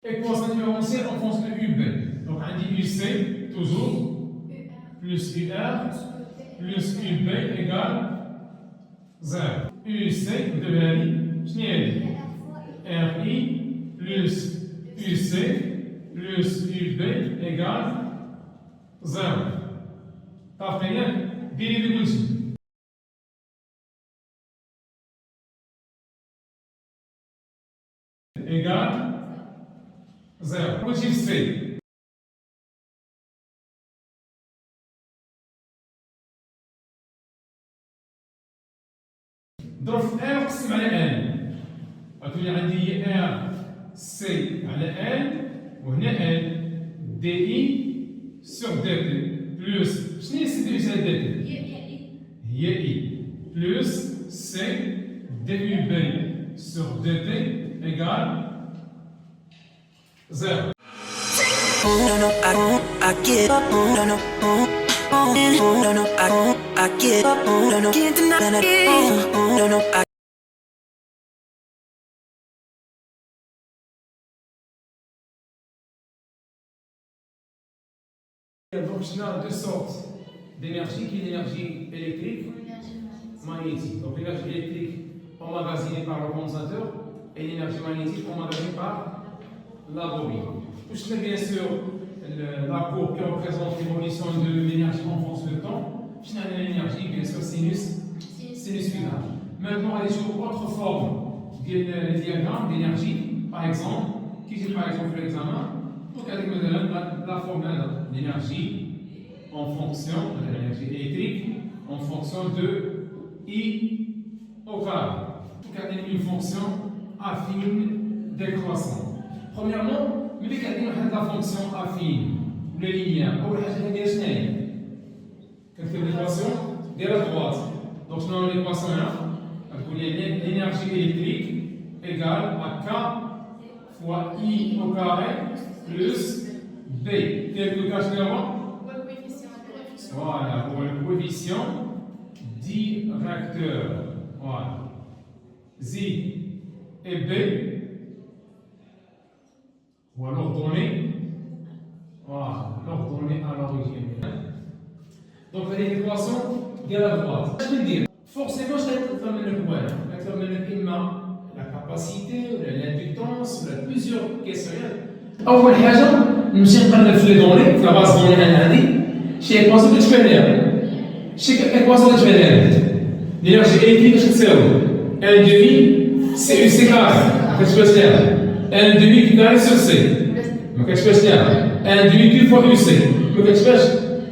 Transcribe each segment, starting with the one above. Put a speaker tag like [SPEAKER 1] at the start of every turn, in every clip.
[SPEAKER 1] Équation numéro C en fonction de UB. Donc on dit UC toujours plus UR plus UB égale 0. UC de l'AI, je n'ai RI plus UC plus UB égale 0. T'as fait bien? Dérivez le dessus. Égale 0. Motif C. ضرب R قسم على L. غتولي عندي R C على L وهنا L DI sur DT plus شنو هي C DI sur DT؟ هي I plus C DUB sur DT égale 0.
[SPEAKER 2] No, no, I get up. No, no, no, no, I get up. No, no, can't deny it. No, no, I.
[SPEAKER 1] Donc, on a deux sortes d'énergie, qui est l'énergie électrique, magnétique. Donc, l'énergie électrique emmagasinée par le condensateur et l'énergie magnétique emmagasinée par la bobine. Touche bien sûr la courbe qui représente l'évolution de l'énergie en fonction du temps. Finalement, l'énergie, bien sûr, sinussoidale. Maintenant, on va aller sur autre forme des diagrammes d'énergie, par exemple, qui est par exemple l'examen. Donc, avec la formule d'énergie en fonction de l'énergie électrique en fonction de I au carré. Donc, une fonction affine décroissante. Premièrement, ملي كنعطيو la fonction affine ou linéaire أول حاجة كندير شنو هي؟ كنكتب l'équation ديال droite. Donc شنو هي l'équation هنا؟ كتقول لي l'énergie électrique égale à K fois I au carré plus B. Tel que K شنو هو؟ Voilà, pour le coefficient directeur. Voilà. Z et B. Ou alors donner, voilà, l'ordonner à l'origine. Donc l'équation de la droite. Je veux dire, forcément, je vais faire la capacité, l'inductance, plusieurs questions. أول حاجة نمشي نقلب في لي دوني في لا باز دوني أنا عندي شي إيكواسيون اللي تبان ليها شي إيكواسيون اللي تبان ليها لينيرجي إلكتريك اش تساوي ان دومي سي يو سي كاري ما كتبانش ليها ان دومي كي كاري سور سي ما كتبانش ليها ان دومي كي فوا يو سي ما كتبانش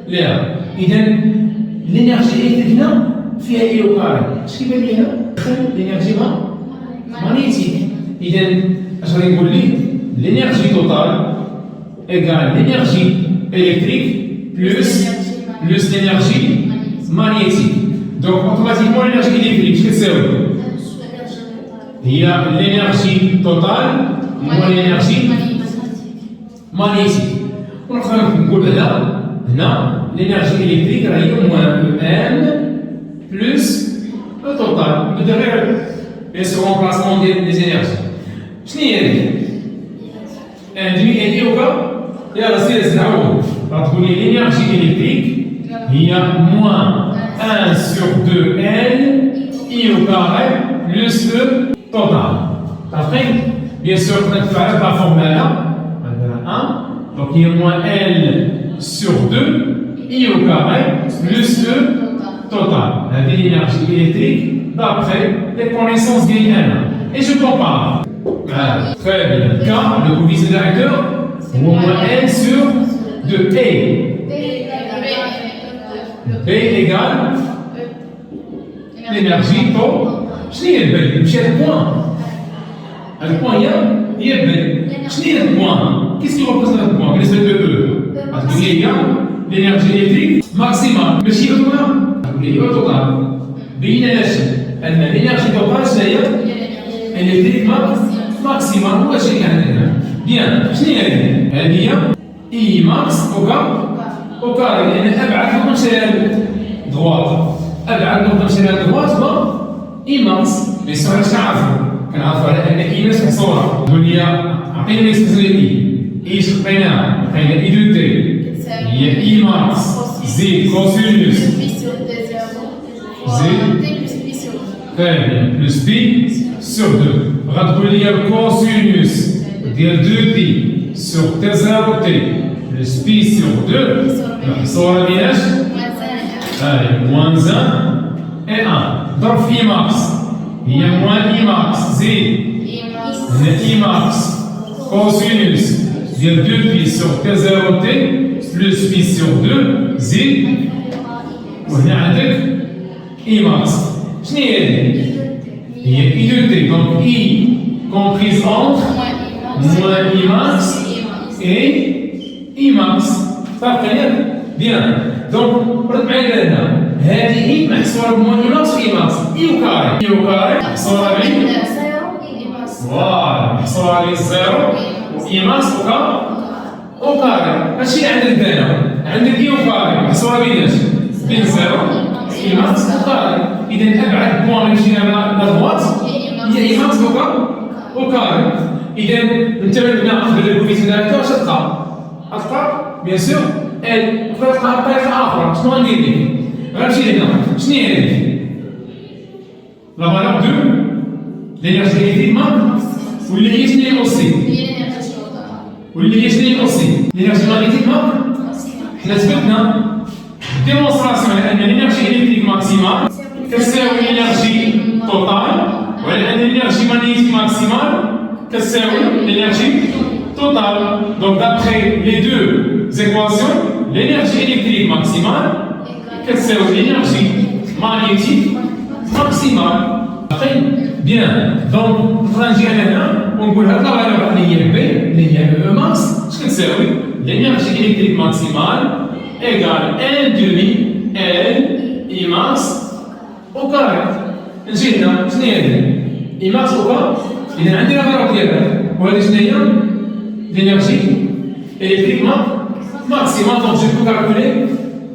[SPEAKER 1] ليها إذا لينيرجي إلكتريك هنا فيها إي أو كاري اش كيبان لي هنا لينيرجي مغنيتيك إذا اش غادي نقول لي l'énergie totale égale l'énergie électrique plus l'énergie magnétique. Donc automatiquement l'énergie électrique, qu'est-ce que c'est? Il y a l'énergie totale moins l'énergie magnétique. On va dire l'énergie électrique est moins M plus le total. Bien sûr, remplacement des énergies. Je n'ai عندي إي أو كا يلا سير زعما غتقول لي l'énergie électrique هي moins 1 sur 2 L I au carré plus le total. Après, bien sûr, on va faire la formule là. 1, donc il y a moins L sur 2 I au carré plus le total. L'énergie électrique d'après les connaissances d'I1. Et je compare. Ah, très bien. K, le coefficient directeur, ou au moins N sur 2 E. B égale l'énergie totale. Je n'ai pas B, j'ai le point. Le point, il y a B. Je n'ai le point. Qu'est-ce qui représente le point? Qu'est-ce que c'est E? Parce qu'il y a l'énergie électrique maximale. Mais si le point, il y a le total. B, il y a l'énergie totale, c'est-à-dire électrique maximum هو شيء عندنا. بيان شنو هي؟ هذه اي ماكس او كاري لان ابعد نقطه مشينا دغوات ابعد نقطه مشينا دغوات هو اي ماكس. بيان سور كنعرفوا على ان اي ماكس محصوره. نقول لي عطينا ليكسبرسيون ديال ايش لقيناها؟ لقينا اي دو تي هي اي ماكس زيد كوسينوس très bien plus pi sur 2 غتقول لي الكوسينوس ديال 2 بي sur t 0 t plus pi sur 2 نحصوها بيناش allez moins 1 et 1 ضرب في max هي moins i max زيد هنا i max cosinus ديال 2 بي sur t 0 t plus pi sur 2 زيد وهنا عندك i max شنو هي هذه؟ هي i de t donc i comprise entre moins i max et i max صافي ياك؟ بيان دونك رد معايا لهنا هذه محصوره بموان i max و i max i وكاري i وكاري محصوره ب فوالا محصوره ب 0 و i max وكاري هادشي اللي عندك هنا عندك i وكاري محصوره بيناش بين 0 i max وكاري إذا أبعد بوان مشينا للدروات هي إيماكس وكاري إذا أنت من قبل الكوفيسيون ديالك واش تلقى؟ غتلقى بيان سور ال تلقى بطريقة أخرى شنو غندير لك؟ غنمشي لهنا شنو هي هذه؟ لا فالور دو لينيرجي إليكتريك ماك ولا هي شنو هي أوسي؟ ولا هي شنو هي أوسي؟ لينيرجي ماغنيتيك ماك حنا ثبتنا ديمونستراسيون على أن لينيرجي إليكتريك ماكسيمال كتساوي l'énergie totale وعلى أن l'énergie magnétique maximale كتساوي l'énergie totale. Donc d'après les deux équations, l'énergie électrique maximale كتساوي l'énergie magnétique maximale. Très bien. Donc نقدر نجي هنا ونقول هاد لا فالور اللي هي B اللي هي E max اش كتساوي؟ l'énergie électrique maximale égale 1 demi L I max au carré. نجي هنا شنو هي هذه؟ اي ماكس او كار. اذا عندي الغرض ديالها وهذه شنو هي؟ لينيرجي الكتريك ماكسيمال دونك جو بو كالكولي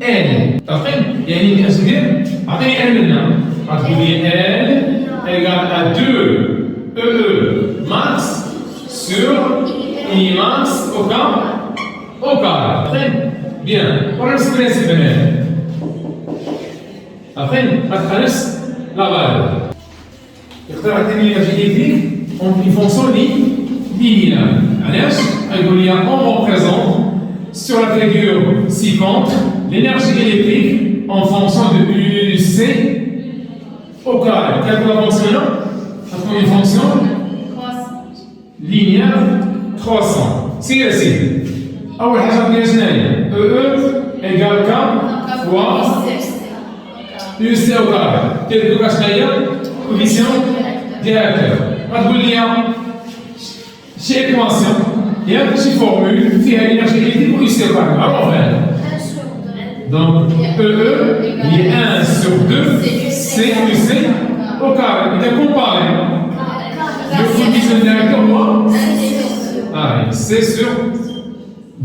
[SPEAKER 1] ال. تفهم؟ يعني اش ندير؟ عطيني ال من هنا غتقول لي ال ايكال ا 2 E max sur I max au carré. Très bien. Voilà ce principe هنا. Après, غتخلص لا فالور يقدر يعطيني لينيرجي إلكتريك اون فونكسيون لينيير علاش؟ غيقول لي اون représente sur la figure ci-contre l'énergie électrique en fonction de UC au carré. Quelle est la fonction là? C'est une fonction linéaire croissante. سير سيدي أول حاجة ندير شنو هي؟ E égale K fois UC au carré. Quelle que soit la coefficient directeur. غتقول لي شي équation ياك شي فورمول فيها l'énergie électrique و UC au carré. معروف هذا. Donc EE هي 1 sur 2 CUC au carré. إذا comparé le coefficient directeur هو C sur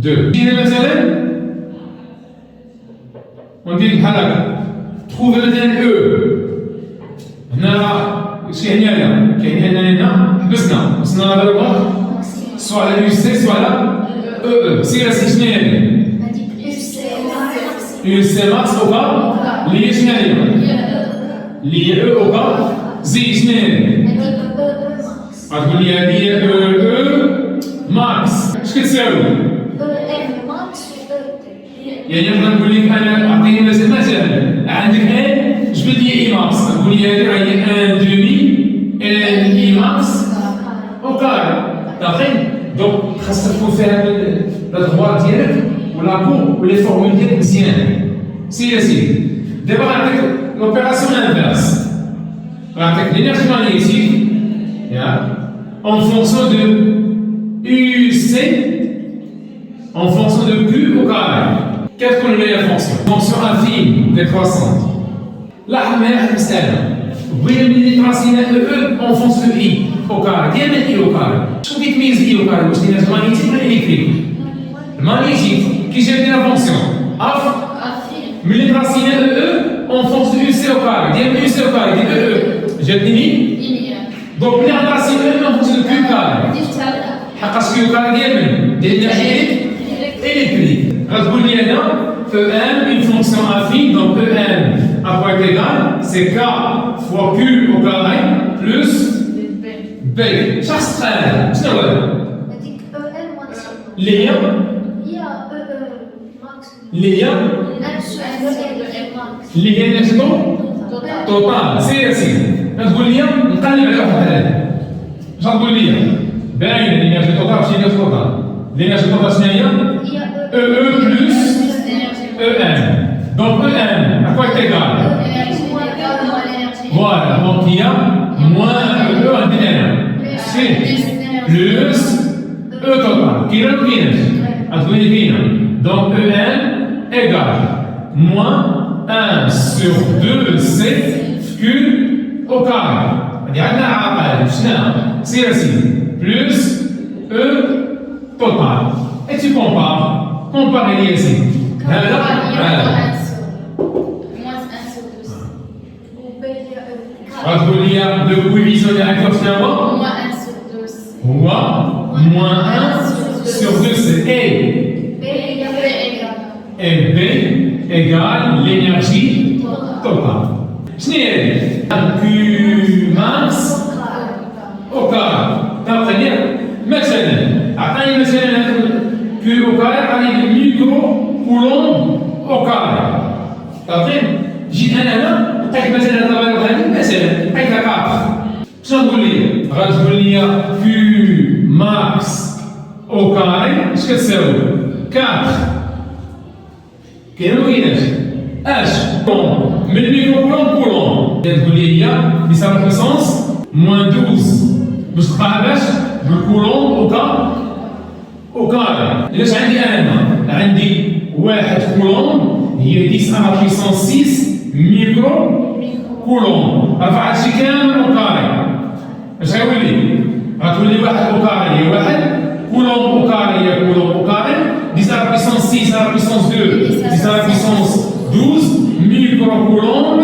[SPEAKER 1] 2. جينا مثلا وندير بحال هكا. trouver مثلا E هنا شي هنايا كاين هنا حبسنا وصلنا لهذا سواء على يو سي سواء على او سير شنو هي هذه؟ يو سي ماكس اوكا اللي هي شنو هي؟ اللي هي او اوكا زي شنو هي؟ غتقول لي هذه هي او ماكس اش كتساوي؟ يعني نقدر نقول لك انا اعطيني مثلا عندك ان جبد لي اي ماكس نقول لي هذه راهي ان دومي ان اي ماكس او كاري داخل دونك خاصك تكون فيها لا دغوار ديالك ولا كو ولي فورمول ديالك مزيان سير سيدي دابا غنعطيك لوبيراسيون انفيرس غنعطيك لينيرجي ماغنيتيك ياك en fonction de UC en fonction de Q au carré. Quelle est la meilleure fonction? Fonction infime décroissante. Là, la مسألة بغينا ملي راسينا E en fonction de I au carré. ديما I au carré. شنو كيتميز I au carré؟ واش دينا المagnétique ولا الإلكتريك؟ المagnétique كي جاب لنا فونكسيون اف ملي راسينا E en fonction de UC au carré. ديما UC au carré ديال E جاب لي دونك ملي غنراسي E en fonction de Q au carré. حقاش كيو كار ديال l'énergie électrique. غتقول لي هنا EM une fonction affine, donc EM à point égal, c'est K fois Q au carré plus B. شخص تخيل شنو هو هذا؟
[SPEAKER 3] هذيك ال ماكس
[SPEAKER 1] اللي هي
[SPEAKER 3] هي ماكس
[SPEAKER 1] اللي هي
[SPEAKER 3] ماكس
[SPEAKER 1] اللي هي نجدو توتال. سير سيدي غتقول لي نقلب على واحد هذا. اش غتقول لي؟ باين الانرجي توتال شنو هي توتال؟ الانرجي توتال شنو هي؟ EE plus EM. Donc EM à quoi est égal? Voilà, donc il y a moins EE en délire. C'est plus E total. Qui est le minus? À trouver les minus. Donc EM égale moins 1 sur 2C Q au carré. هذه عندنا عقل شنو؟ سير سيدي plus E total. Et tu compares. Comparer les ici. غتقول لي le coefficient directeur finalement هو moins 1 sur 2 c'est A et B égale l'énergie totale. شنو هي هذه؟ Q max au carré. تقدر مثلا عطاني مثلا Q au carré عطاني micro coulomb au carré. تقدر جيت انا هنا لقيت مثلا التغير هذه مثلا لقيت 4. شنو تقول لي؟ غتقول لي Q max au carré اش كتساوي؟ 4 كاين ولا كايناش؟ اش؟ من الميكرو كولوم كولوم تقول لي هي بيساوي بيسونس موان 12 باش تقراها باش بالكولوم او كاري. علاش عندي انا هنا؟ عندي 1 كولوم هي 10 على بيسونس 6 ميكرو كولوم. رفع هادشي كامل او كاري. اش غيولي؟ غتولي 1 او كاري هي 1 كولوم او كاري هي كولوم او كاري 10 على بيسونس 6 على بيسونس 2 10 على بيسونس 12 microcoulomb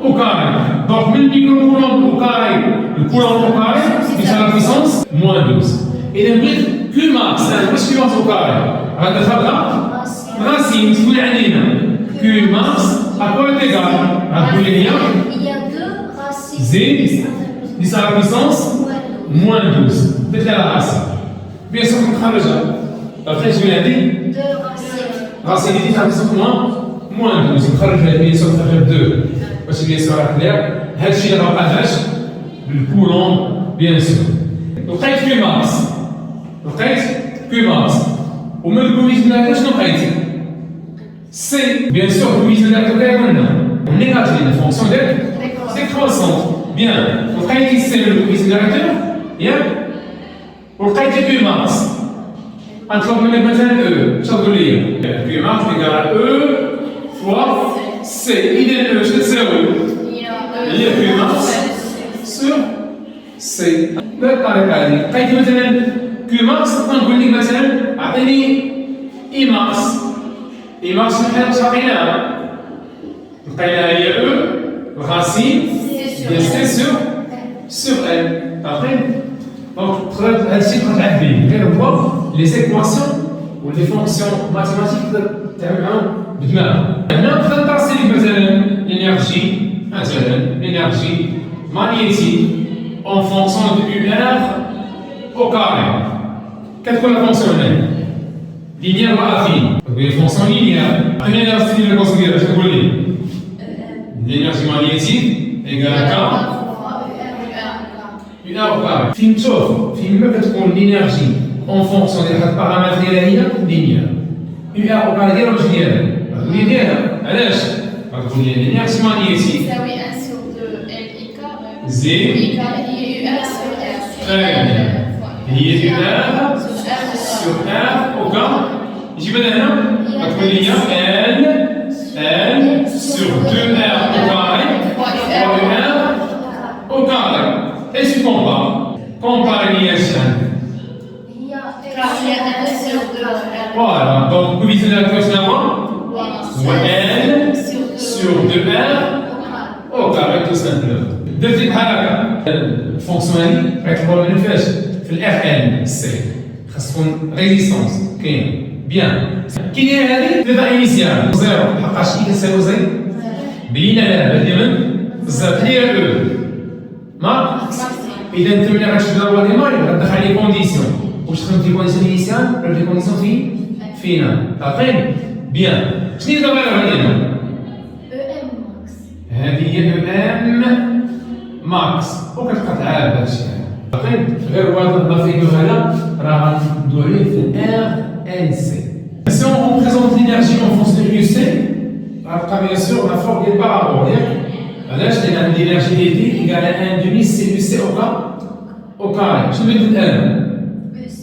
[SPEAKER 1] au carré. Donc 1000 microcoulomb au carré, le coulomb au carré, c'est à la puissance moins 12. Et donc Q max, c'est la puissance au carré. هذا خبره راسين تقول علينا Q max à quoi est égal? غتقول لي هي زيد 10 à la puissance moins 12. درت لها راسين. بيان سور نخرجها. après je vais la dire racine de 10 à la puissance moins 12 نخرج هاد بيان سور نخرج 2 باش بيان سور كلير. هادشي اللي مابقاش بالكولوم بيان سور. لقيت كي ماكس ومن الكوفيزيون شنو لقيت؟ سي بيان سور الكوفيزيون ديال كاين قلنا نيجاتيف فونكسيون ديال ديكروسون. بيان لقيت سي من الكوفيزيون ديال ياك ولقيت كي ماكس. غنطلب منك مثلا او اش تقول لي؟ كي ماكس ايكال او فوا سي. اذا اش تساوي؟ هي كي ماكس سور سي. بهذه الطريقه هذه لقيت مثلا كي ماكس غنقول لك مثلا اعطيني اي ماكس. اي ماكس شحال لقيناها؟ لقيناها هي او راسين ديال سي سور ال. عرفتي؟ دونك تقدر هادشي تقدر تعرف به غير هو لي زيكواسيون و لي فونكسيون ماتيماتيك تقدر تعمل معاهم بدماغك. هنا نقدر نرسل لك مثلا l'énergie magnétique en fonction de UR au carré. Qu'est-ce qu'on a fonctionné? Linéaire ou affine? Une fonction linéaire. L'énergie de la considération, je vous dis. L'énergie magnétique égale à K UR au carré. Film sauf, film que tu prends l'énergie en fonction des paramètres linéaires. UR au carré, c'est linéaire. علاش؟ غتقول لي l'énergie magnétique
[SPEAKER 4] تساوي 1 sur 2 LI carré
[SPEAKER 1] Z
[SPEAKER 4] I carré هي UR sur R.
[SPEAKER 1] هي UR sur R au carré. نجيب هنا غتقول لي L sur 2R au carré fois UR au carré. Et tu compares. Compare l'énergie.
[SPEAKER 4] هي 1 sur 2 R.
[SPEAKER 1] Voilà, donc coefficient de la question L sur 2R au carré tout simplement. درتي بحال هكا الفونكسيون هذه غيطلبوها من فاش؟ في الاف ان سي خاص تكون ريزيستونس كاين بيان كاين هذه ثلاثه انيسيال زيرو لحقاش اي كتساوي زيرو بينا لها دائما بزاف هي او ما اذا انت ملي غتشوف لا ديماري غتدخل لي كونديسيون واش خدمتي كونديسيون انيسيال ولا لي كونديسيون فينال عارفين بيان شنو هي دابا هذه
[SPEAKER 3] EM max.
[SPEAKER 1] هذه هي ام ماكس وكتبقى تعاد هادشي عارفين غير واحد لا فيغور هذا راه غندوي عليه في الار ان سي سي اون بريزونت لينيرجي اون فونكسيون دو يو سي غتبقى بيان سور لا فورم ديال بارابول ياك علاش لان عندي لينيرجي الكتريك ايكال ان دومي سي يو سي او كاري شنو بدل الان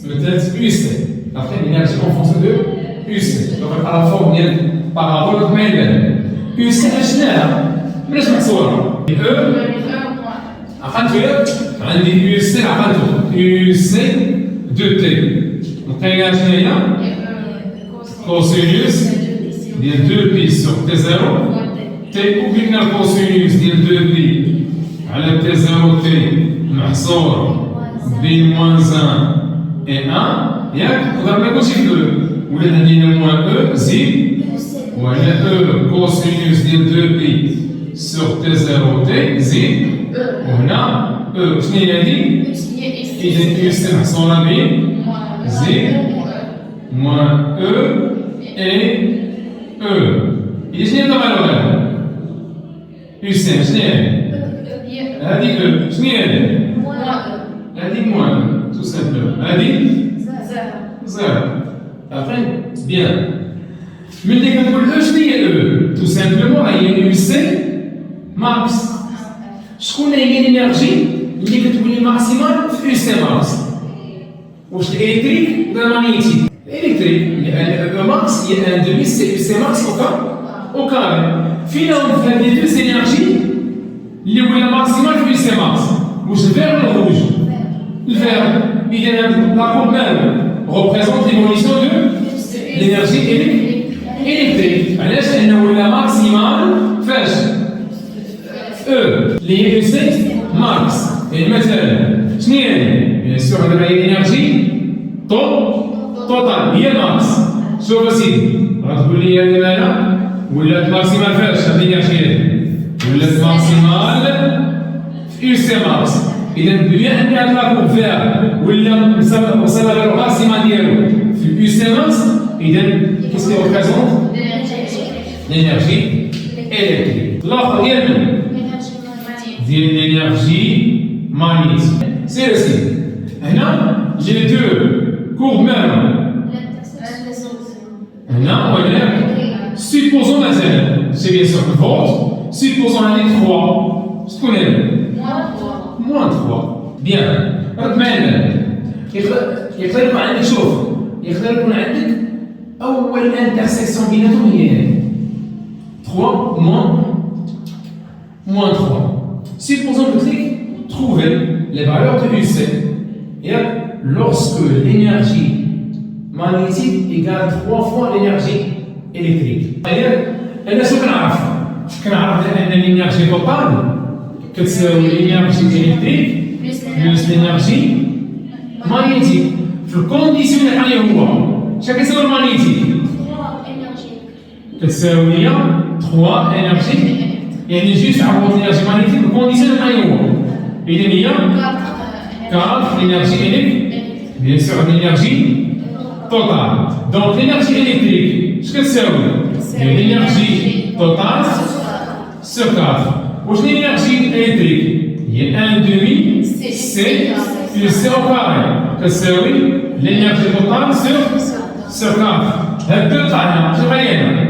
[SPEAKER 1] مثلت يو سي عارفين لينيرجي اون فونكسيون دو يو سي دونك لا فورم ديال بارابول كما يبان يو سي اشناها بلاش متصوره او عقلتو ياك عندي يو سي عقلتو يو سي دو تي لقينا شنو هي كوسينوس ديال 2 بي سور تي 0 تي وقلنا الكوسينوس ديال 2 بي على تي 0 تي محصور بين موان 1 اي 1 ياك ضربنا كلشي في 2 ولا عندنا موان او زيد ولا او كوسينوس ديال 2 بي سور تي 0 تي زيد وهنا او شنو هي هادي؟ إذا يو سي محصورة بين زيد موان او اي او إذا شنو هي دابا الأولى؟ يو سي شنو هي؟ هادي او شنو هي هادي؟ هادي موان تو سامبلومون هادي زيرو عارفين؟ بيان ملي كنقول او شنو هي او؟ تو سامبلومون هي يو سي ماكس شكون هي الانرجي اللي كتولي ماكسيمال في يو سي ماكس؟ واش الالكتريك ولا المغنيتيك؟ الالكتريك لان ماكس هي ان دومي سي يو سي ماكس او كاري فين هما في هذه دو انرجي اللي ولا ماكسيمال في يو سي ماكس؟ واش الفير ولا الروج؟ الفير اذا لا كود مالو ريبريزونت ليفوليسيون دو لينيرجي الكتريك علاش؟ لانه ولا ماكسيمال فاش؟ او اللي هي يو سي ماكس يعني مثلا شنو هي؟ بيان سور دابا هي الانرجي توتال هي ماكس شوف اسيدي غتقول لي هذه مالها ولات ماكسيمال فاش هذه الانرجي هذه ولات ماكسيمال في يو سي ماكس اذا بما ان هذا لاكوب فيها ولا وصل غير ماكسيمال ديالو في يو سي ماكس اذا كيسكي ريبريزونت الانرجي الكتريك الاخر ديال من؟ ديال الانرجي مغنيتيك سير اسيدي هنا جي لي دو كورب مالهم هنا وهنا supposons مثلا c'est bien sûr le vôtre supposons هذه 3 شكون هذا؟ موان 3 بيان راك معنا يقدر يكون عندك شوف يقدر يكون عندك اول انترسيكسيون بيناتهم هي هذه 3 moins 3 supposons que tu trouver les valeurs de UC et lorsque l'énergie magnétique égale 3 fois l'énergie électrique. C'est-à-dire, أنا شو كنعرف؟ كنعرف أن l'énergie totale كتساوي l'énergie électrique plus l'énergie magnétique. في الكونديسيون اللي هو شنو كتساوي المagnétique؟
[SPEAKER 3] 3 énergie.
[SPEAKER 1] كتساوي هي 3 énergie يعني جوج عوض l'énergie magnétique الكونديسيون اللي هو إذا هي 4 l'énergie électrique bien sûr l'énergie totale. Donc l'énergie électrique, ce que c'est l'énergie totale sur 4. Où est l'énergie électrique? Il y a 1 demi C plus C au carré. Que c'est l'énergie totale sur 4. La 2 taille, je vais y aller.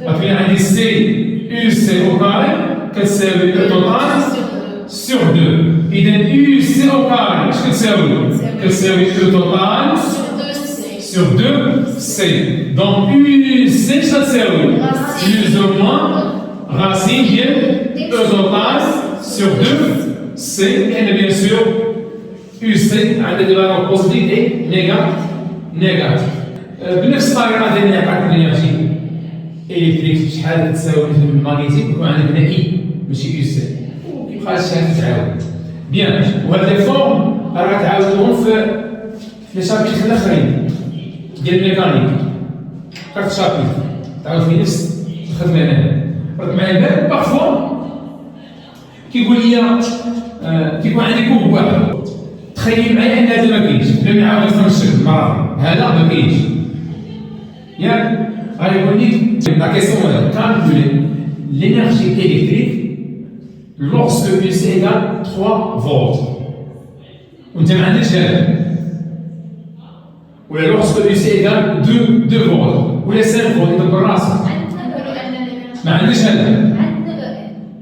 [SPEAKER 1] Parce qu'il y a un C UC au carré, que c'est le total sur 2. Il y a UC au carré, ce que c'est le total sur 2 C. Donc UC ça c'est plus ou moins racine de E total sur 2 C et bien sûr UC a des valeurs positives et négatives. بنفس الطريقة ديال نعطيك الانرجي الكتريك شحال تساوي في المغنيتيك ويكون عندك هنا اي ماشي يو سي وكيبقى الشحال تعاود بيان وهاد لي فورم راح تعاودوهم في لي شابيتر الاخرين ديال الميكانيك. كارت شابيتر تعاود في نفس الخدمه هنا. رد معايا البال بارفوا كيقول لي كيكون عندي كوب واحد، تخيل معايا ان هذا ما كاينش، بلا ما نعاود نفهم الشكل مرة هذا ما كاينش ياك. غيقول لي لا كيسيون هنا كالكولي l'énergie électrique lorsque Q égale 3 volts. وانت ما عندكش هذا. ولا lorsque Q égale 2 volts ولا 5 volts انت براسك. ما عندكش هذا.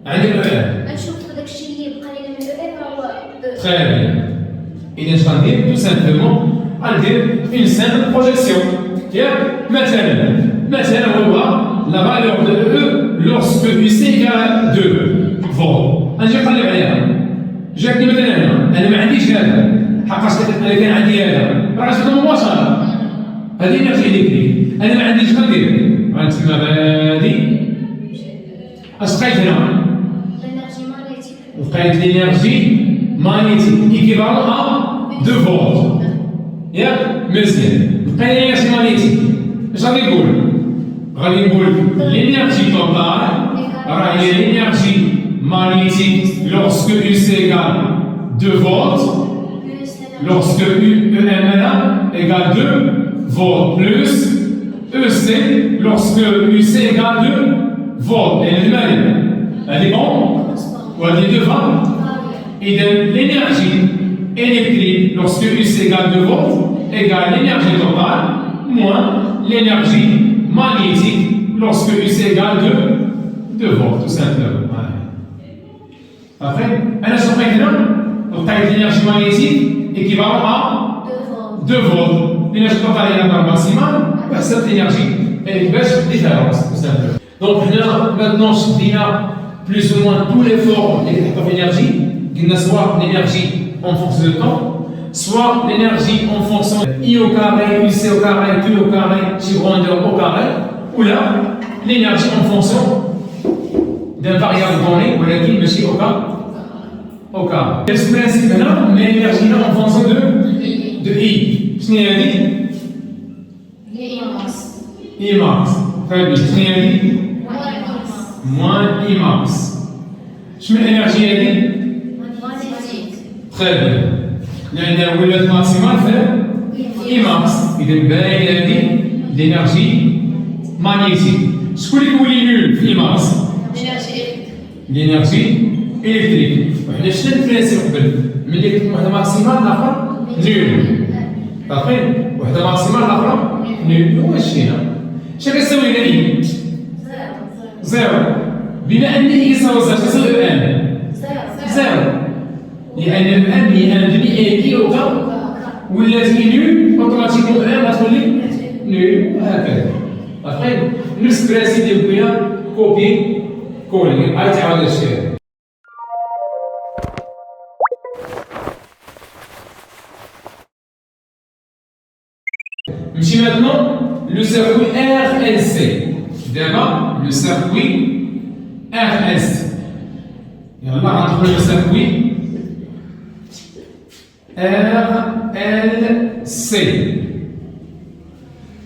[SPEAKER 1] عندك الان.
[SPEAKER 3] نشوف داك الشيء اللي بقى لنا من الان هو
[SPEAKER 1] Très bien. إذا اش غندير؟ tout simplement غندير une simple projection. ياك مثلا هو la valeur de E lorsque UC égale 2 volts. نجي نقلب عليها. جاكني مثلا أنا ما عنديش هذا. حقاش أنا كان عندي هذا. راه غنشوفها مباشرة. هذه إنرجي إلكتريك. أنا ما عنديش غندير. غنتسمى غادي. اش بقيت هنا؟ بقيت l'énergie magnétique équivalent à 2 volts. ياك مزيان. بقى l'énergie magnétique. اش غادي نقول؟ غادي نقول l'énergie totale راهي l'énergie magnétique lorsque UC égale 2 volts, lorsque UMLA égale 2 volts plus EC lorsque UC égale 2 volts. Et elle est bon? Ou elle est devant? Et l'énergie électrique lorsque UC égale 2 volts égale l'énergie totale moins l'énergie magnétique lorsque UC égale 2 volts, tout simplement. Après, elle se fait donc l'énergie magnétique équivalent à 2 volts. L'énergie totale est la maximale, cette énergie elle est une différence, tout simplement. Donc là, maintenant, je dis plus ou moins tous les formes d'énergie, soit l'énergie en fonction du temps, soit l'énergie en fonction de I au carré, UC au carré, Q au carré, T grandeur au carré, ou là, l'énergie en fonction d'un variable donné, ou là, qui me au carré. Au carré. Ce principe là, mais l'énergie là en fonction de I. Ce n'est rien dit. I max. Très bien. Ce n'est rien dit. Moins I max. Je mets l'énergie à dit. Très bien. لأن الولايات ماكسيمال في إي ماكس. إذا باين هذه l'énergie magnétique. شكون اللي يولي نول في إي ماكس؟ l'énergie électrique. وحنا شفنا البرانسيب قبل ملي كتكون وحده ماكسيمال الآخر نول. صافي؟ وحده ماكسيمال الآخر نول. هو شينا. اش كتساوي لنا إي؟ زيرو. بما أن إي يساوي زيرو تساوي إن. زيرو. لأن الآن هي أن دمي إي أو كا والتي نول أوتوماتيكمون إن غتولي نول وهكذا. صافي؟ نفس البرانسيب ديال خويا كوبي كولي عاد تعاود هادشي هذا. نمشي maintenant le circuit RLC. D'abord le circuit RLC. يلا غندخلو le circuit RLC.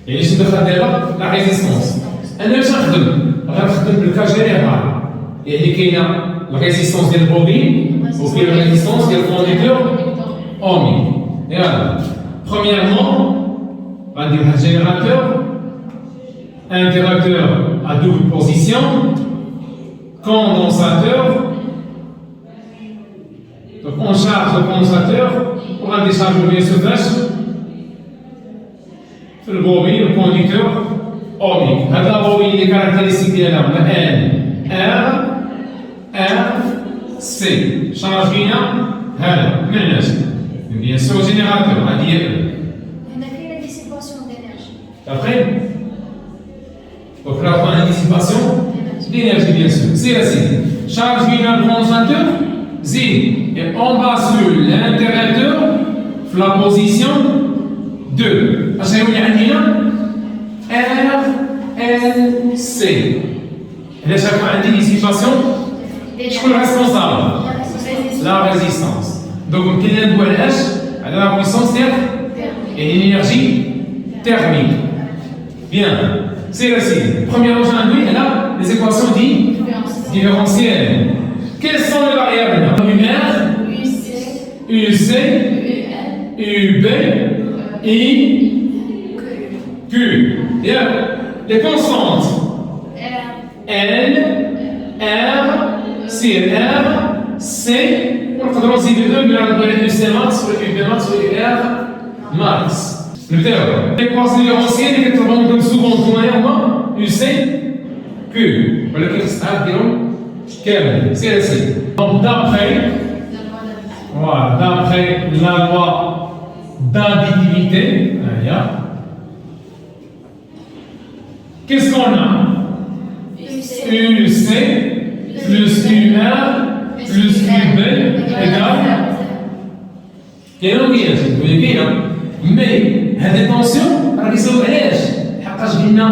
[SPEAKER 1] يعني شنو دخل دابا لا ريزيستونس. انا باش غنخدم بالكا جينيرال. يعني كاينه لا ريزيستونس ديال البوبين وكاين لا ريزيستونس ديال الكونديكتور اومي. يلا premièrement on dit un générateur, un interrupteur à double position, condensateur. Donc on charge le condensateur, on va décharger bien ce flash, le bobine, le conducteur ohmique. هذا bobine les caractéristiques ديالها R C. charge فينا هذا من الناس. Bien sûr générateur, on dit Après, donc là, on a une dissipation d'énergie, bien sûr. C'est ainsi. Charge finale condensateur, Z. Et on bascule l'interrupteur la position 2. Parce que nous avons RLC. Et là, chaque fois, on a une dissipation. Je suis le responsable. La résistance. Donc, on a une H. Elle a la puissance et l'énergie thermique. Bien, c'est la cible. Première logement, elle a les équations différentielles. Quelles sont les variables? UR, UC, UB, I, Q. Bien, les constantes. L, R, CR, C. ونقدروا نزيدوا من الأولى UC max و UB max و UR max. نبداو. l'équation différentielle اللي كتطلبوا منكم سوغون نتوما هما UC Q. ولكن خصها ديرهم كامل. سي هادشي. Donc d'après la loi d'additivité, qu'est-ce qu'on a? UC plus UR plus UB égale. كاين ولا كاينش؟ ولا كاينه. مي هذه التونسيون راه كيساوي علاش؟ حقاش قلنا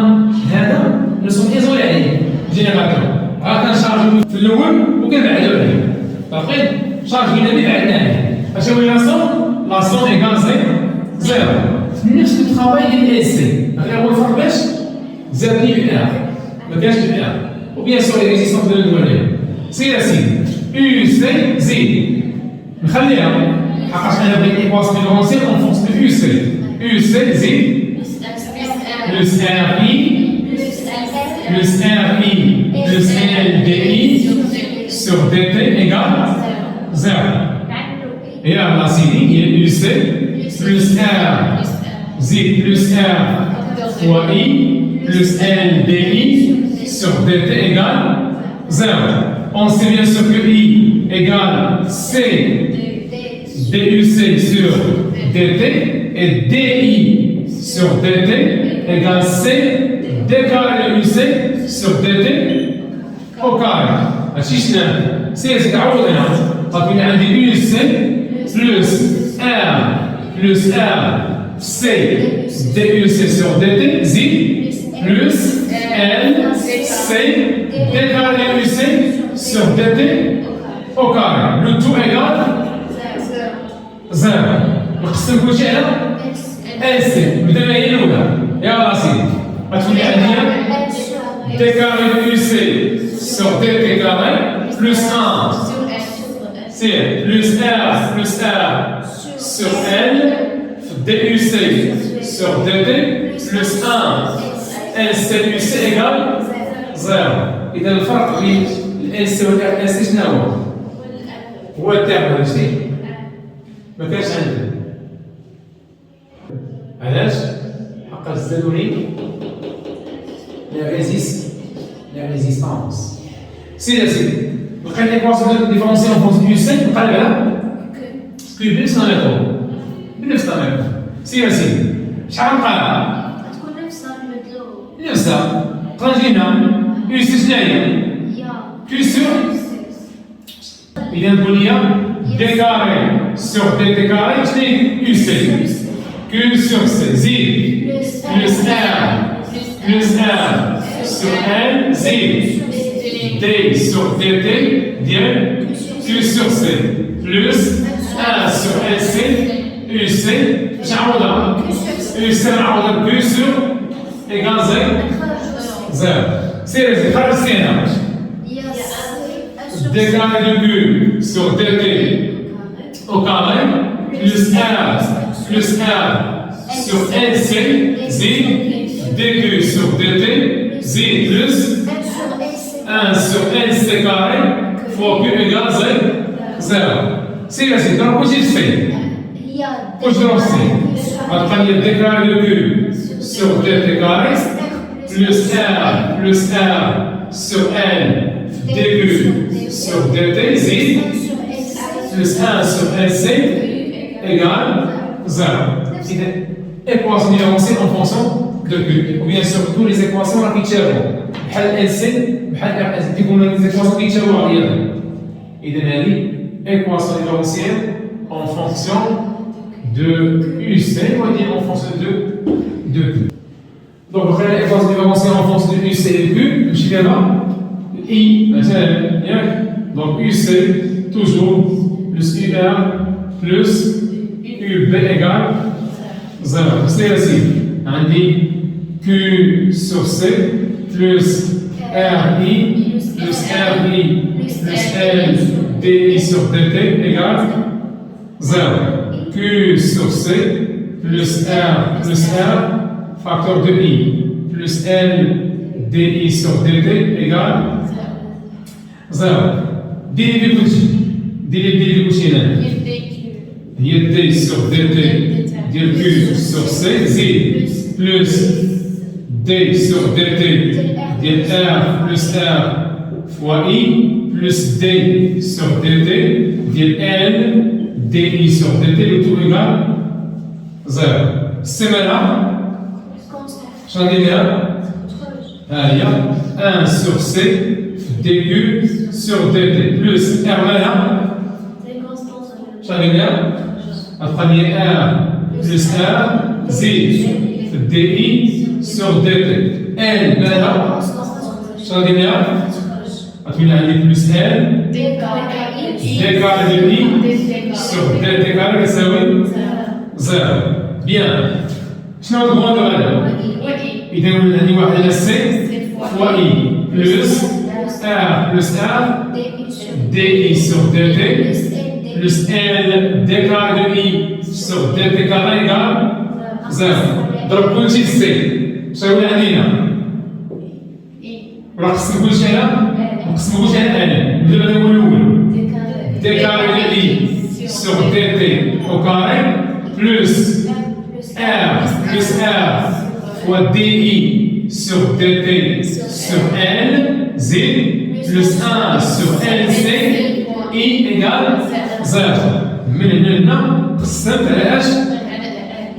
[SPEAKER 1] هذا نسمو ايزولي عليه جينيراتور. راه كنشارجيو في الاول وكنبعدو عليه. باقي شارجينا اللي بعدنا عليه. اش هو لاسون ايكال زيرو. نفس الترافاي ديال اس سي. غير هو الفرق باش زادني UR. ما كانش UR. وبيان سور لي ريزيستونس ديال الولاد. سي سيدي U C زيد نخليها حقاش انا بغيت ايكواسيون ديفرونسيال اون فونكس دو U C. U C زيد بلس R I plus RI plus LDI sur DT égale 0. Et là, la série, il y a UC plus R Z plus R fois I plus LDI sur DT égale 0. On sait bien sûr que I égale C DUC sur DT et DI sur DT égale C d carré UC sur DT au carré. ماشي شنو؟ سي تعوض هنا غتولي عندي UC plus R plus R C DUC sur DT زيد plus L C d carré UC sur DT au carré. Le tout égale 0. نقسم كلشي على LC. بدنا هي الأولى. يلا سيدي. غتولي عندي d carré de UC sur dt carré plus 1 c'est plus R sur L duc sur dt plus 1 LCUC égale 0. إذا الفرق بين LC و LC شنو هو؟ هو الترم هذا الشيء ما كانش عندنا. علاش؟ حقاش زادوا لي la résistance. C'est la cible. Donc, quand l'équation différentielle en fonction du U5, on parle là. Ce que B, c'est un méthode. B, c'est un méthode. C'est la cible. شحال نقرا؟
[SPEAKER 3] تكون نفس المدلول.
[SPEAKER 1] نفسها. ترجينا U6 شنو هي؟ Q sur. إذا نقول لي D carré sur DT carré شنو هي UC؟ Q sur C. زيد. Plus R. Plus R. sur L, Z, D sur DT, bien, Q sur C, plus 1 sur LC, UC, j'arrondis, UC m'arrondit Q sur égale 0. C'est le sénage. D carré de Q sur DT au carré, plus R sur LC, Z, DQ sur DT, Z plus 1 sur LC carré fois Q égale 0. C'est la suite. Donc, qu'est-ce que je fais? Aujourd'hui, on va prendre D carré de Q sur DT carré plus R sur L DQ sur DT Z plus 1 sur LC égale 0. Équation différentielle en fonction de Q. Ou bien sûr, toutes les équations qui تشابهوا. بحال LC بحال RS كيكونوا لي زيكواسيون كيتشابهوا عليها. إذا هذه équation différentielle en fonction de UC, on va dire en fonction de Q. Donc, après l'équation différentielle en fonction de UC et Q, je suis là. I, donc UC toujours plus UR plus UB égale 0. C'est ainsi. On dit Q sur C plus RI plus RI plus L DI sur DT égale 0. Q sur C plus R facteur de I plus L DI sur DT égale 0. ديري دي كلشي هنا هي دي سور دي تي ديال كيو سور سي زيد بلس دي سور دي تي ديال ار بلس ار فوا اي بلس دي سور دي تي ديال ال دي اي سور دي تي لو تو ايغال زيرو. السيمانه شنو غندير لها؟ ها هي 1 سور سي dQ sur dt plus R là, ça veut dire la première R plus R, Z DI sur dt. L là, ça veut dire plus L, D carré de I sur dt carré, ça veut dire 0. Bien. شنو الغرض de هذا؟ إذا عندي واحد على C fois I plus R plus R, DI sur DT, plus L, D carré de I sur DT carré égale 0. ضرب كل شيء في C. شنو عندنا؟ ولا قسم كل شيء هنا؟ نقسم كل شيء على L. دابا نقول الأول. D carré de I sur DT au carré, plus R plus R fois DI sur DT sur L, Z plus 1 sur LC I égale 0. من هنا قسمت على اش؟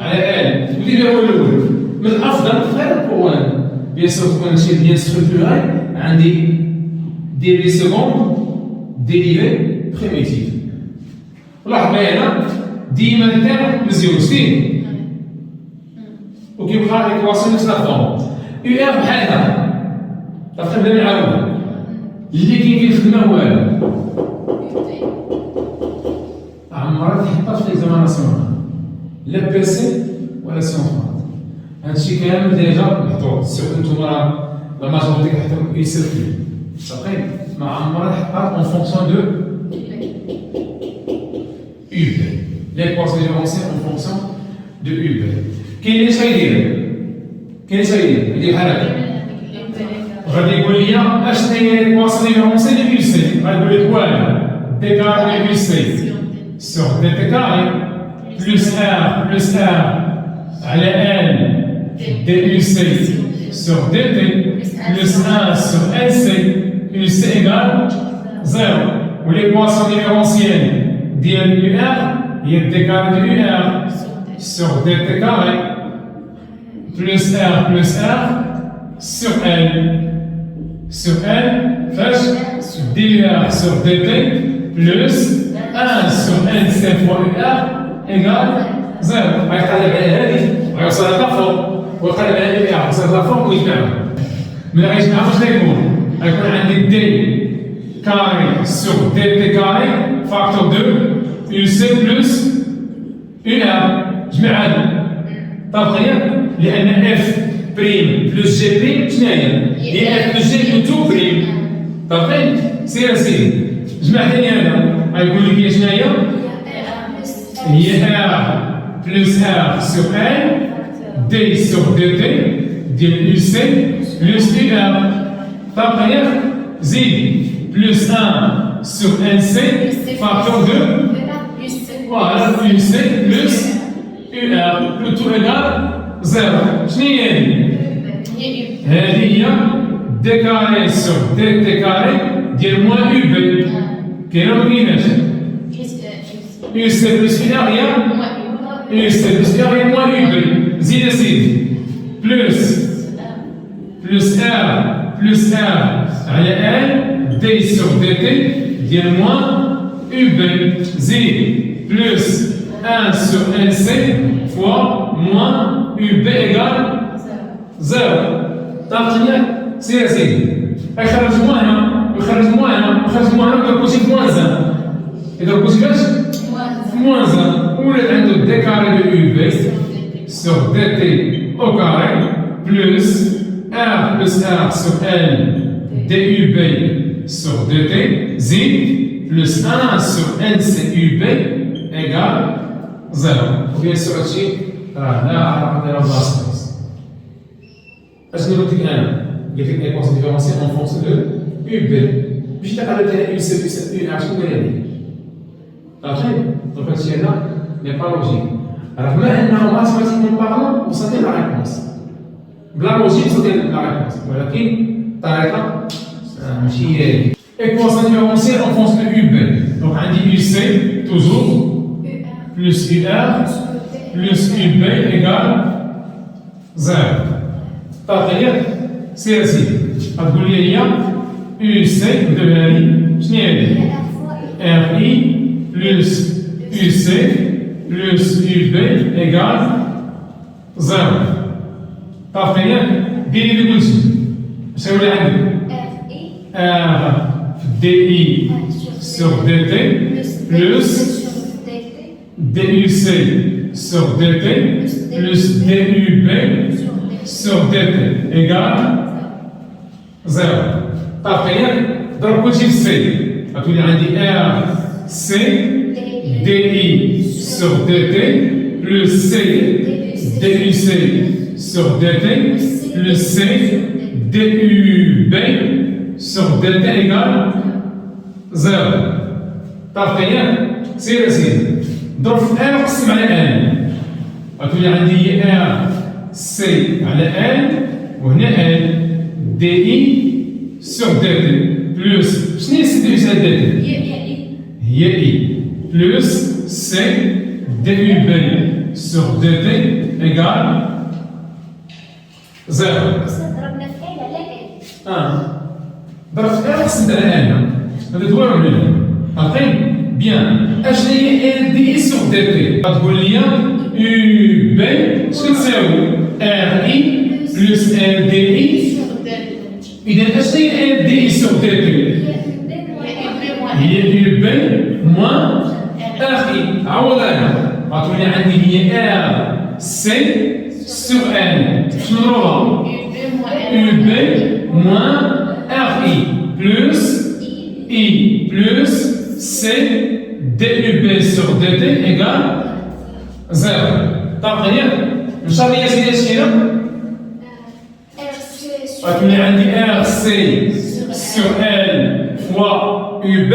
[SPEAKER 1] على L. ودي هو الأول. من الأفضل غير القوان. بيان سور تكون شي بيان ستركتورال عندي ديري سكوند ديريفي بريميتيف. ولاحظ معايا هنا ديما التيرم مزيون شتي وكيبقى ليكواسيون نفس لا فورم. يو ار بحالها. تقدر نعاود. اللي كاين في الخدمه والو عمرها تحطها في ليكزاماناسيون لا بيسي ولا سيونس مات. هادشي كامل ديجا محطوط سيرتو نتوما لا ماجوريتي كيحطو يسيركلي صافي ما عمرها تحطها اون فونكسيون دو UB. ليكواسيون ديفونسي اون فونكسيون دو UB. كاين اللي شايدير يدير بحال هكا غادي يقول لي اشنو هي ليكواسيون ديفونسي دو بي سي غايقول لك والو دي كاري دو بي سي سور دي تي كاري بلس ار على ال دي بي سي سور دي تي بلس 1 سور ال سي بلس سي ايغال 0. وليكواسيون ديفيرونسيال ديال يو ار هي دي كاري دو يو ار سور دي تي كاري plus R sur L. Sur L, fâche dr sur dt plus 1 sur LC fois UR égale 0. غيقلب على هذه غيوصل للفورم ويقلب على هذه غيوصل للفورم ويجمعهم. ملي غيجمعهم اش غيكون؟ غيكون عندي دي كاري sur dt كاري فاكتور 2 UC plus UR. جمع هذا. طبقا لأن اف بريم بلس جي بريم شنو هي اف بلس جي بلوتو بريم. طبقا سير سير جمع ثاني هذا غيقول لك هي شنو هي ار بلس ار سور ال دي سور دي تي ديال يو سي بلس يو ار. طبقا زيد بلس 1 سور ال سي فاكتور 2 فوالا يو سي بلس UR le tout égale 0. شنو هي هذه؟ هذه هي دي كاري سور دي تي كاري ديال موان UB. كاينه ولا مكايناش؟ يو سي بلس UR هي يو سي بلس UR هي موان UB. زيد سيدي بلس R على L دي سور دي تي ديال موان UB. زيد بلس 1 sur LC fois moins UB égale 0. تعرفين سير سيدي يخرج موان ويخرج موان ويخرج موان ويدير كلشي في موان 1. إذا كلشي فاش؟ في موان 1 ولا ولات عنده d carré de UB sur dt au carré plus R plus R sur L dUB sur dt زائد plus 1 sur NCUB égale 0. وبيان sûr هادشي راه لا علاقة ديالها بلاصتو. اشنو قلت لك انا؟ قلت لك ايكواسيون ديفيرونسيال اون فونكسيون دو UB. باش تقرب لها UC UR شنو قال لي؟ صافي؟ دونك هادشي هذا n'est pas logique. رغم انه ماتيماتيكمون بارلون وصلتي لا ريبونس. بلا لوجيك وصلتي لا ريبونس ولكن الطريقه ماشي هي. Équation différentielle en fonction de UB. Donc on dit UC toujours plus UR plus UB égale 0. C'est-à-dire c'est ainsi. تقول لي هي UC نديرها لي شنو هي؟ RI plus UC plus UB égale 0. C'est-à-dire ديري لي كلشي. شنو اللي عندك؟ R DI sur DT plus DUC sur DT plus DUB sur DT égale 0. Parfait. Donc, quand je sais, R C DI sur DT plus C DUC sur DT plus C DUB sur dt égale 0. Parfait. C'est سير. ضرب في R قسم على N. غتولي عندي R C على N وهنا N DI sur dt plus شنو هي C DI sur dt؟ هي I plus C DUB sur dt égale 0.
[SPEAKER 3] ضربنا في L على L.
[SPEAKER 1] ضرب في R قسمت على N. هذا دواء ولا عقيم؟ بيان. اشنو هي L دي سور دي تي؟ غتقول لي يو بي شنو تساوي؟ R I بلس L دي I. إذا اشنو هي L دي سور دي تي؟ هي يو بي موان R I. عوض أنا. غتقول لي عندي هي R C سور N. شنو نروها؟ يو بي موان RI plus I plus C DUB sur DT égale 0. T'as مش عارف هي سيدي اش كاينه؟ غتولي عندي RC sur L fois UB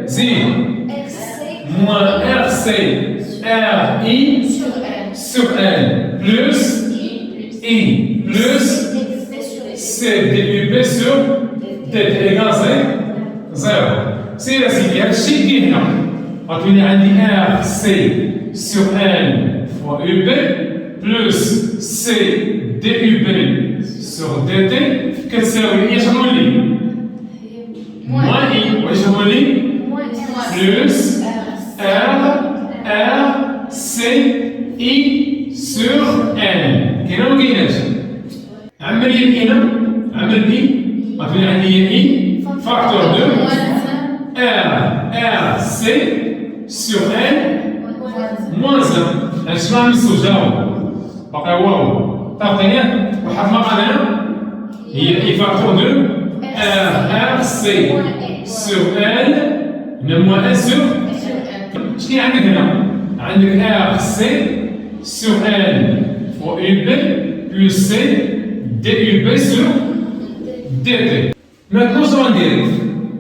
[SPEAKER 1] زيد moins RC RI sur L plus I plus C DUB sur dt égale 0. سير اسيدي هادشي اللي هنا غتولي عندي R C sur N fois UB plus C DUB sur dt كتساوي اش غنولي؟ موان I واش غنولي؟ plus R C I sur N. كاينه ولا مكايناش؟ عمل لي كاينه عمل بي غتولي عندي هي I facteur de R C sur N moins 1. هادشي ما عملتوش جاوب باقي واو. تعطيني واحد المقالة هي I facteur de R C sur N moins 1 sur شنو عندك هنا؟ عندك R C sur N fois UB plus C DUB sur dt. Maintenant, je vais dire,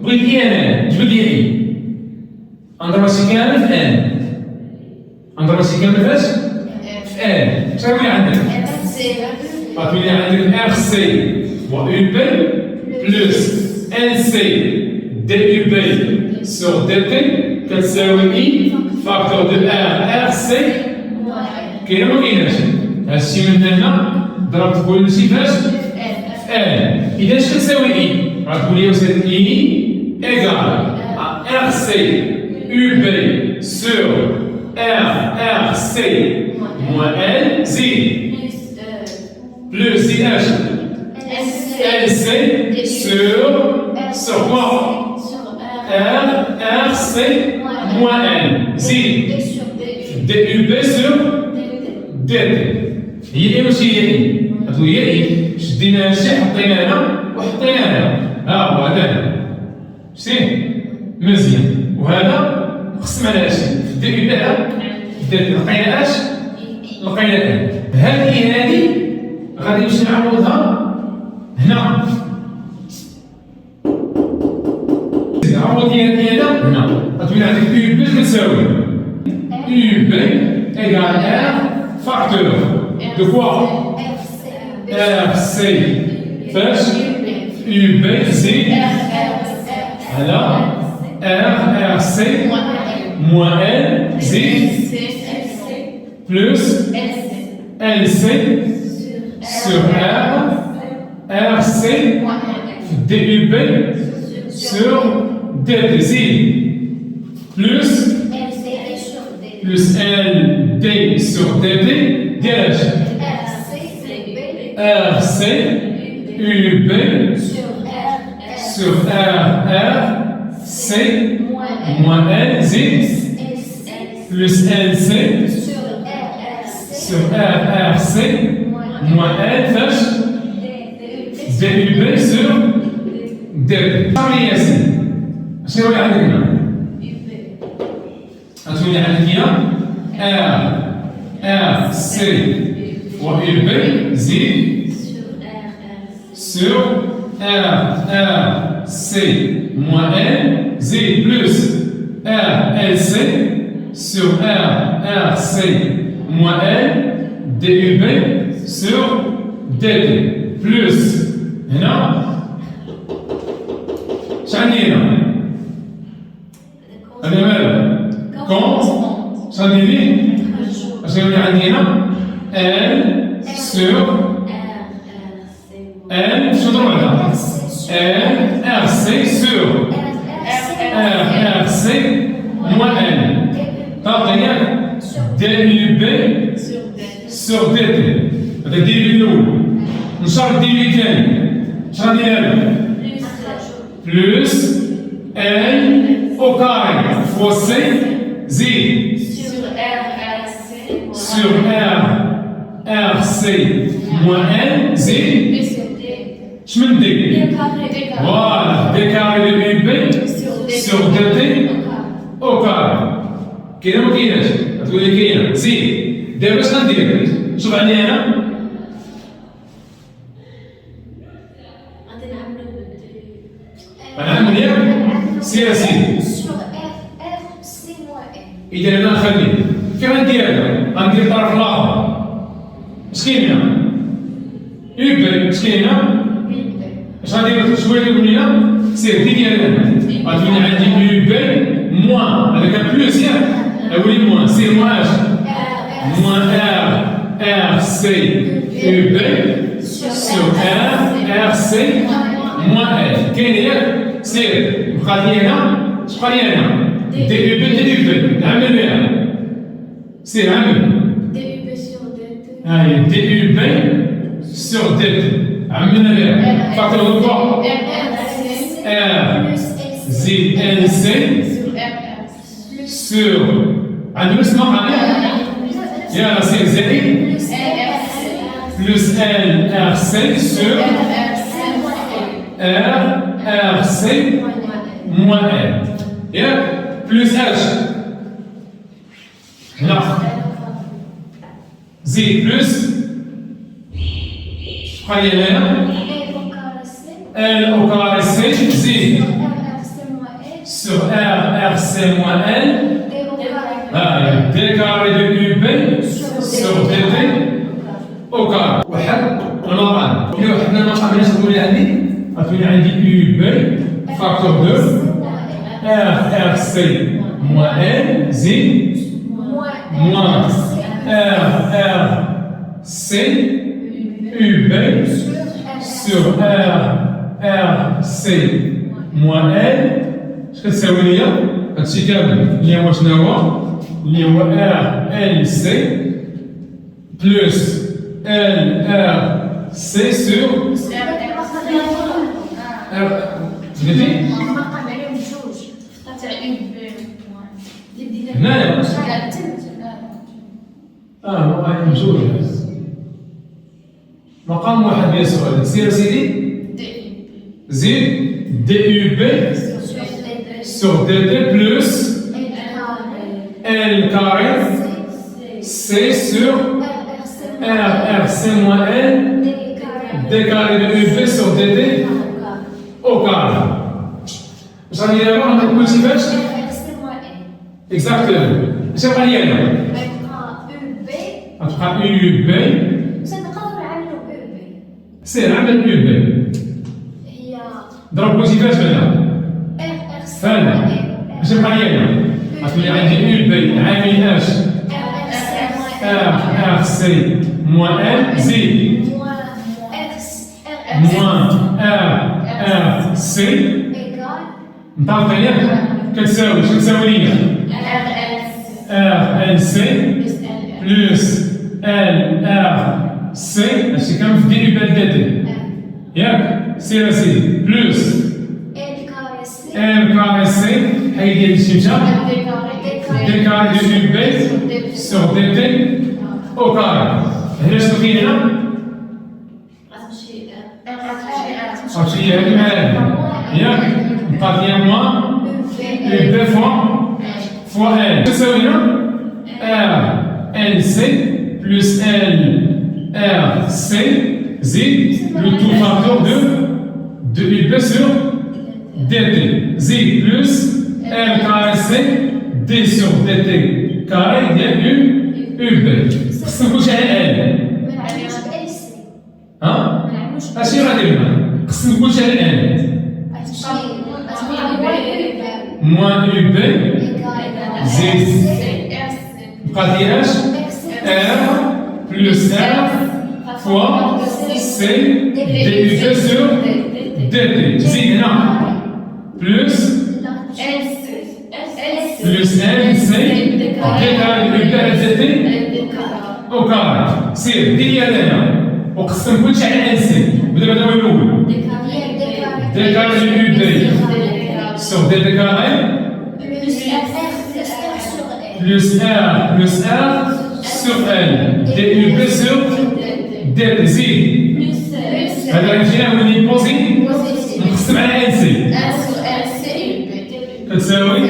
[SPEAKER 1] بغيت N جبد لي I. نضرب هادشي كامل في N. نضرب هادشي كامل فاش؟ في N. شنو غيولي عندك؟ غتولي عندك RC و UB plus NC DUB sur dt كتساوي I facteur de RC. كاينه ولا مكايناش؟ هادشي من هنا ضربت كلشي فاش؟ في N. إذا اش كتساوي I؟ غتقول لي واش I égale RC UB sur RC moins L زيد plus زيد اش؟ LC sur quoi? RC moins N زيد دي يو بي سور دي تي. هي اي ماشي هي اي، هاتو هي اي، شدينا هادشي حطينا هنا وحطينا هنا، ها هو هذا شتي مزيان. وهذا مقسم على هادشي في دي يو بي هذا دي تي لقينا اش؟ لقينا ان. هذه غادي نمشي نعوضها هنا. عوض هنا هنا غتولي عندك يو بي كتساوي يو بي ايكال ار فاكتور دو كوا ار سي فاش يو بي زيد على ار سي موان ال زيد بلس ال سي sur R C DUB sur DT plus LD sur DT gage RC UB sur R C moins LZ plus LC sur RC moins L fâche DUB sur DT. شنو ياسين؟ شنو اللي عندك هنا؟ غتولي عندك هنا R C و UB زيد sur R C moins L زيد plus R C sur R C moins L DUB sur DT plus هنا شعندي هنا؟ هذا مالو؟ كونت شعندي لي؟ اش يولي عندي هنا؟ L sur L شنو نضرب عليها؟ L R C sur R C moins L تعطيني DUB sur DT. هذا الديبي الأول. نشرب الديبي الثاني. اش غادي ندير؟ بلوس ال او كاري فوا سي زيد sur R C moins L زيد شمن دي؟ فوالا دي كاري دو يو بي sur DT او كاري. كاينه ما كايناش؟ غتقول لي كاينه زيد. دابا اش غندير؟ شوف عندي هنا غنعمل ياك سير اسيدي. اذا انا نخلي فين غندير هنا؟ غندير الطرف الاخر. اش كاين هنا؟ يو بي اش كاين هنا؟ اش غندير شويه يقول لنا سير دير هنا غتولي عندي يو بي موان هذا كان بلوس ياك اولي موان سير موان اش؟ moins R C UB sur R C moins L. كاين ياك سير بقى لي هنا اش بقى لي هنا؟ دي يو بي دي يو بي نعمل بها سير عمل هاي دي يو بي sur DT عملنا بها فاكتور دو كوا R زيد L C sur عندنا اسمها عليها يلا سير زائد plus L R C sur R C moins L ياك plus H هنا زيد plus شحال هي هنا L au carré C زيد sur R C moins L D carré de UB sur DT au carré. واحد المقام. إلا وحدنا المقام اللي تقول لي عندي غتولي عندي UB فاكتور 2 RC moins L زيد moins RC UB sur RC moins L. اش كتساوي ليا؟ هادشي كامل اللي هو شنو هو؟ اللي هو R L C plus L R C sur R قلتي؟ هنايا مجهول مقام واحد ديال السؤال سير سيدي زيد دي يو بي sur dt plus L carré C sur R C moins L d carré de UB sur dt au carré. J'en ai d'abord un peu de vache. Exactement. J'ai pas lié là. En tout cas, UB. C'est l'amel UB. ضرب بوزيفاش هنا. فعلا. j'ai pas lié là. هتقولي عندي UB عامل اش R C moins L زيد moins R C نطلق عليها كتساوي شنو كتساوي لينا R L C plus L R C هادشي كامل في دي يو دي تي ياك سير اسيدي بلوس L carré C حيد ديال الشمشة دي كاري دو يو بي سور دي تي او كاري هنا شنو كاين هنا؟ هادشي هي هادي معايا ياك بقات ليا موان يو بي فوا L تساوي هنا R L C plus L R C زيد لو تو فاكتور de UB sur dt زيد plus L carré C d sur dt carré ديال UB خصنا نقولش على L ها؟ اش غادير معايا؟ خصنا نقولش على L moins UB زيد بقات لي اش R plus R fois C dUB sur dt زيد هنا plus L C d carré de UB على dt au carré سير دير لي هذا هنا وقسم كلشي على L C بدابا هذا هو الأول d carré de UB sur dt carré plus R sur L dUB sur dt زيد هذا يجينا ولي بوزي نقسم على L C كتساوي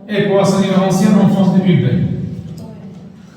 [SPEAKER 1] équation différentielle en force de UB